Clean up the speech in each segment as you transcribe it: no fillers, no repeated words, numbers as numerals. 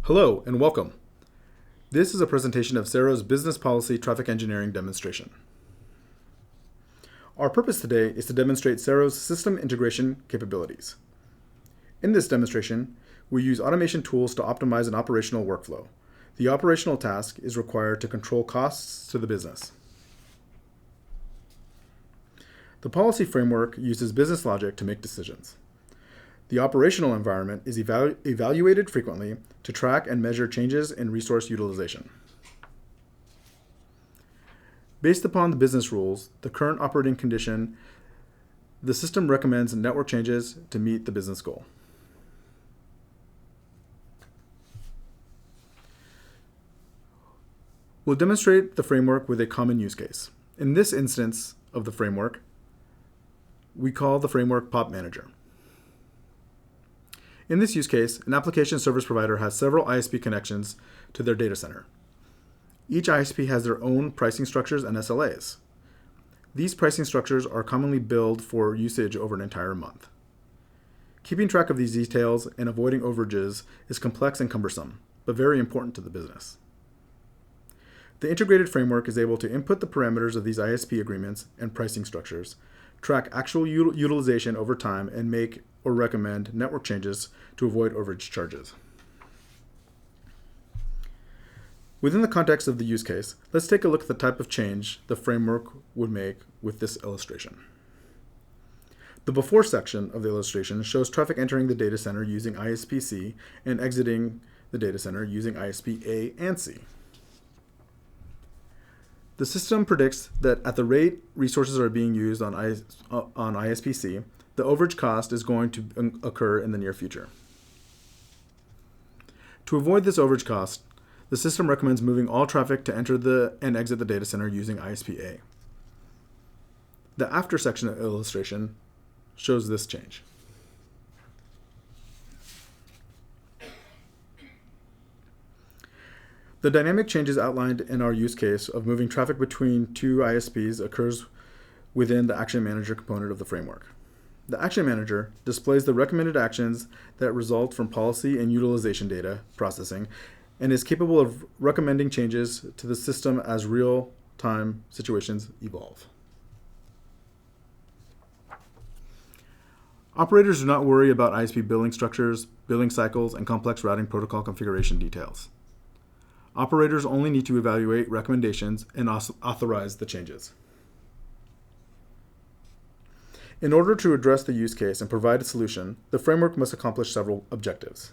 Hello and welcome. This is a presentation of Cero's Business Policy Traffic Engineering demonstration. Our purpose today is to demonstrate Cero's system integration capabilities. In this demonstration, we use automation tools to optimize an operational workflow. The operational task is required to control costs to the business. The policy framework uses business logic to make decisions. The operational environment is evaluated frequently to track and measure changes in resource utilization. Based upon the business rules, the current operating condition, the system recommends network changes to meet the business goal. We'll demonstrate the framework with a common use case. In this instance of the framework, we call the framework Pop Manager. In this use case, an application service provider has several ISP connections to their data center. Each ISP has their own pricing structures and SLAs. These pricing structures are commonly billed for usage over an entire month. Keeping track of these details and avoiding overages is complex and cumbersome, but very important to the business. The integrated framework is able to input the parameters of these ISP agreements and pricing structures, track actual utilization over time, and make or recommend network changes to avoid overage charges. Within the context of the use case, let's take a look at the type of change the framework would make with this illustration. The before section of the illustration shows traffic entering the data center using ISP C and exiting the data center using ISP A and C. The system predicts that at the rate resources are being used on ISP C, the overage cost is going to occur in the near future. To avoid this overage cost, the system recommends moving all traffic to enter and exit the data center using ISP A. The after section of the illustration shows this change. The dynamic changes outlined in our use case of moving traffic between two ISPs occurs within the Action Manager component of the framework. The Action Manager displays the recommended actions that result from policy and utilization data processing and is capable of recommending changes to the system as real-time situations evolve. Operators do not worry about ISP billing structures, billing cycles, and complex routing protocol configuration details. Operators only need to evaluate recommendations and authorize the changes. In order to address the use case and provide a solution, the framework must accomplish several objectives.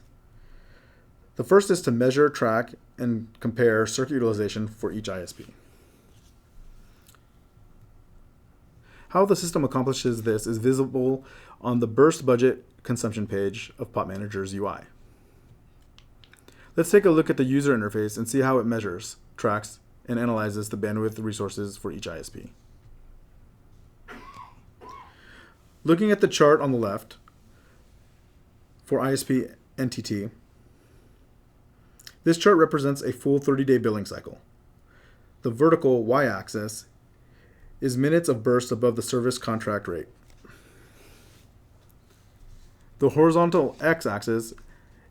The first is to measure, track, and compare circuit utilization for each ISP. How the system accomplishes this is visible on the burst budget consumption page of Pop Manager's UI. Let's take a look at the user interface and see how it measures, tracks, and analyzes the bandwidth resources for each ISP. Looking at the chart on the left for ISP NTT, this chart represents a full 30-day billing cycle. The vertical y-axis is minutes of bursts above the service contract rate. The horizontal x-axis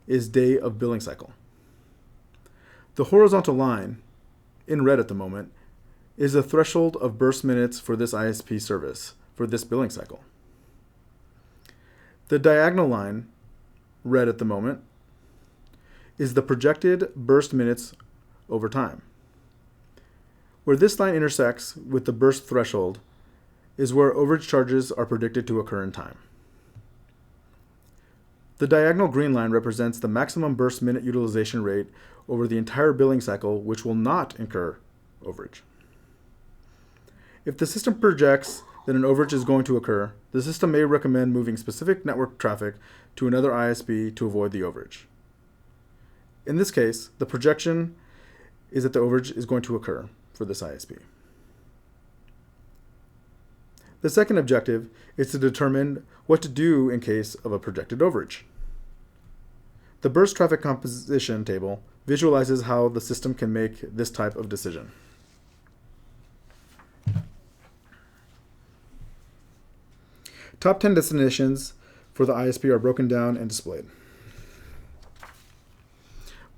is day of billing cycle. The horizontal line, in red at the moment, is the threshold of burst minutes for this ISP service for this billing cycle. The diagonal line, red at the moment, is the projected burst minutes over time. Where this line intersects with the burst threshold is where overage charges are predicted to occur in time. The diagonal green line represents the maximum burst minute utilization rate over the entire billing cycle, which will not incur overage. If the system projects that an overage is going to occur, the system may recommend moving specific network traffic to another ISP to avoid the overage. In this case, the projection is that the overage is going to occur for this ISP. The second objective is to determine what to do in case of a projected overage. The burst traffic composition table visualizes how the system can make this type of decision. Top 10 destinations for the ISP are broken down and displayed.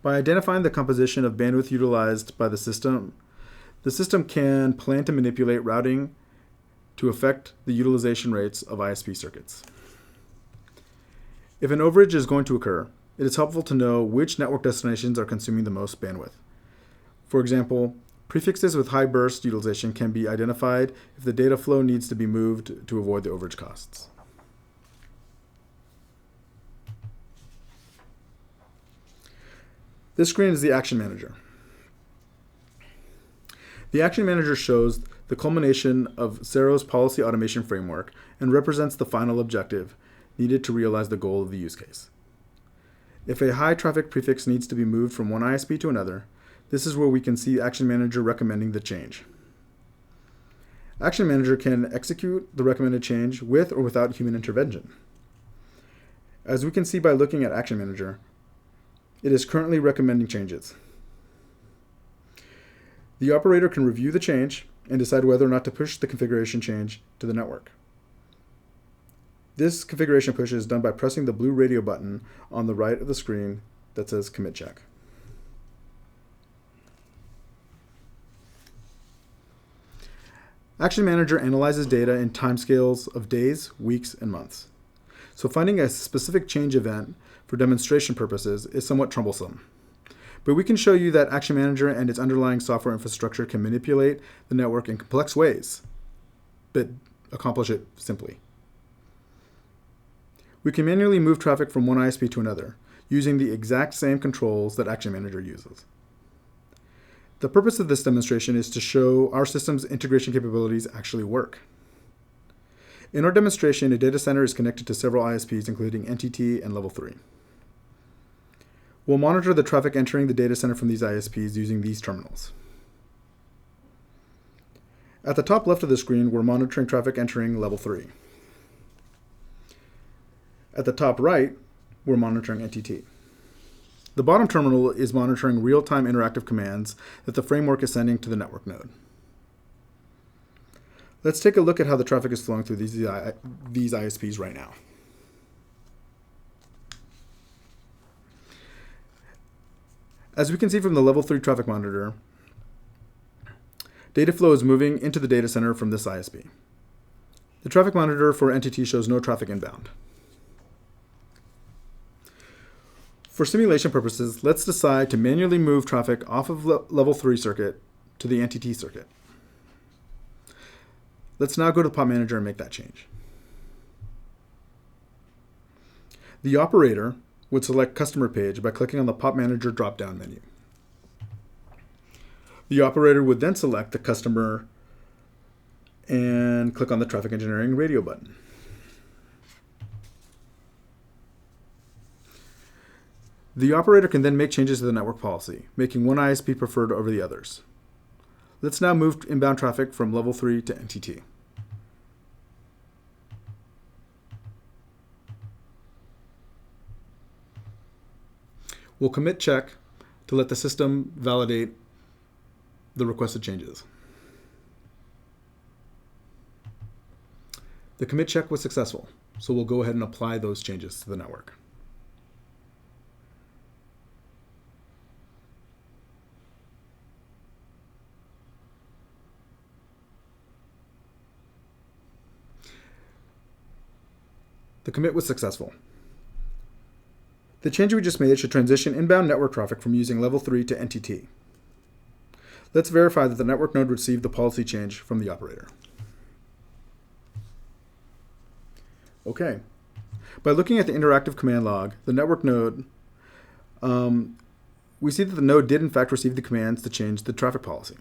By identifying the composition of bandwidth utilized by the system can plan to manipulate routing to affect the utilization rates of ISP circuits. If an overage is going to occur, it is helpful to know which network destinations are consuming the most bandwidth. For example, prefixes with high burst utilization can be identified if the data flow needs to be moved to avoid the overage costs. This screen is the Action Manager. The Action Manager shows the culmination of Cero's policy automation framework and represents the final objective needed to realize the goal of the use case. If a high traffic prefix needs to be moved from one ISP to another, this is where we can see Action Manager recommending the change. Action Manager can execute the recommended change with or without human intervention. As we can see by looking at Action Manager, it is currently recommending changes. The operator can review the change and decide whether or not to push the configuration change to the network. This configuration push is done by pressing the blue radio button on the right of the screen that says Commit Check. Action Manager analyzes data in timescales of days, weeks, and months. So finding a specific change event for demonstration purposes is somewhat troublesome. But we can show you that Action Manager and its underlying software infrastructure can manipulate the network in complex ways, but accomplish it simply. We can manually move traffic from one ISP to another, using the exact same controls that Action Manager uses. The purpose of this demonstration is to show our system's integration capabilities actually work. In our demonstration, a data center is connected to several ISPs, including NTT and Level 3. We'll monitor the traffic entering the data center from these ISPs using these terminals. At the top left of the screen, we're monitoring traffic entering Level 3. At the top right, we're monitoring NTT. The bottom terminal is monitoring real-time interactive commands that the framework is sending to the network node. Let's take a look at how the traffic is flowing through these ISPs right now. As we can see from the Level 3 traffic monitor, data flow is moving into the data center from this ISP. The traffic monitor for NTT shows no traffic inbound. For simulation purposes, let's decide to manually move traffic off of Level 3 circuit to the NTT circuit. Let's now go to the POP Manager and make that change. The operator would select Customer Page by clicking on the POP Manager drop-down menu. The operator would then select the customer and click on the Traffic Engineering radio button. The operator can then make changes to the network policy, making one ISP preferred over the others. Let's now move inbound traffic from Level 3 to NTT. We'll commit check to let the system validate the requested changes. The commit check was successful, so we'll go ahead and apply those changes to the network. The commit was successful. The change we just made should transition inbound network traffic from using Level 3 to NTT. Let's verify that the network node received the policy change from the operator. Okay. By looking at the interactive command log, the network node, we see that the node did in fact receive the commands to change the traffic policy.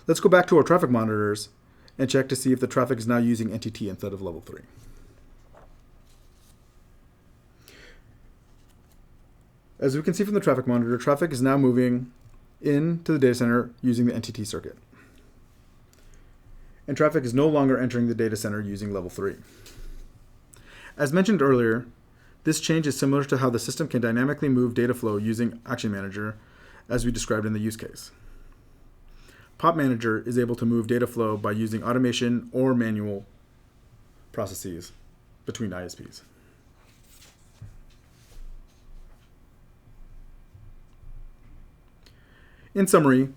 Let's go back to our traffic monitors and check to see if the traffic is now using NTT instead of Level 3. As we can see from the traffic monitor, traffic is now moving into the data center using the NTT circuit. And traffic is no longer entering the data center using Level 3. As mentioned earlier, this change is similar to how the system can dynamically move data flow using Action Manager, as we described in the use case. POP Manager is able to move data flow by using automation or manual processes between ISPs. In summary,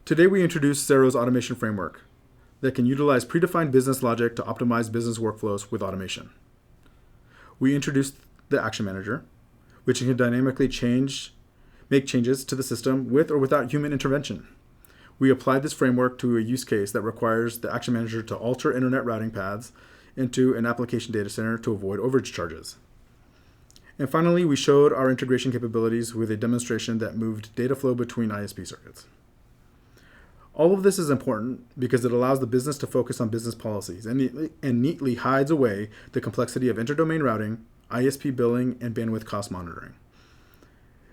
today we introduced Cero's automation framework that can utilize predefined business logic to optimize business workflows with automation. We introduced the Action Manager, which can dynamically make changes to the system with or without human intervention. We applied this framework to a use case that requires the Action Manager to alter internet routing paths into an application data center to avoid overage charges. And finally, we showed our integration capabilities with a demonstration that moved data flow between ISP circuits. All of this is important because it allows the business to focus on business policies and neatly hides away the complexity of interdomain routing, ISP billing, and bandwidth cost monitoring.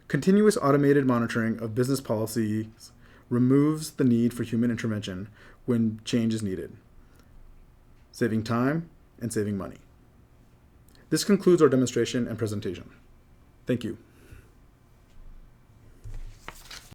Continuous automated monitoring of business policies removes the need for human intervention when change is needed, saving time and saving money. This concludes our demonstration and presentation. Thank you.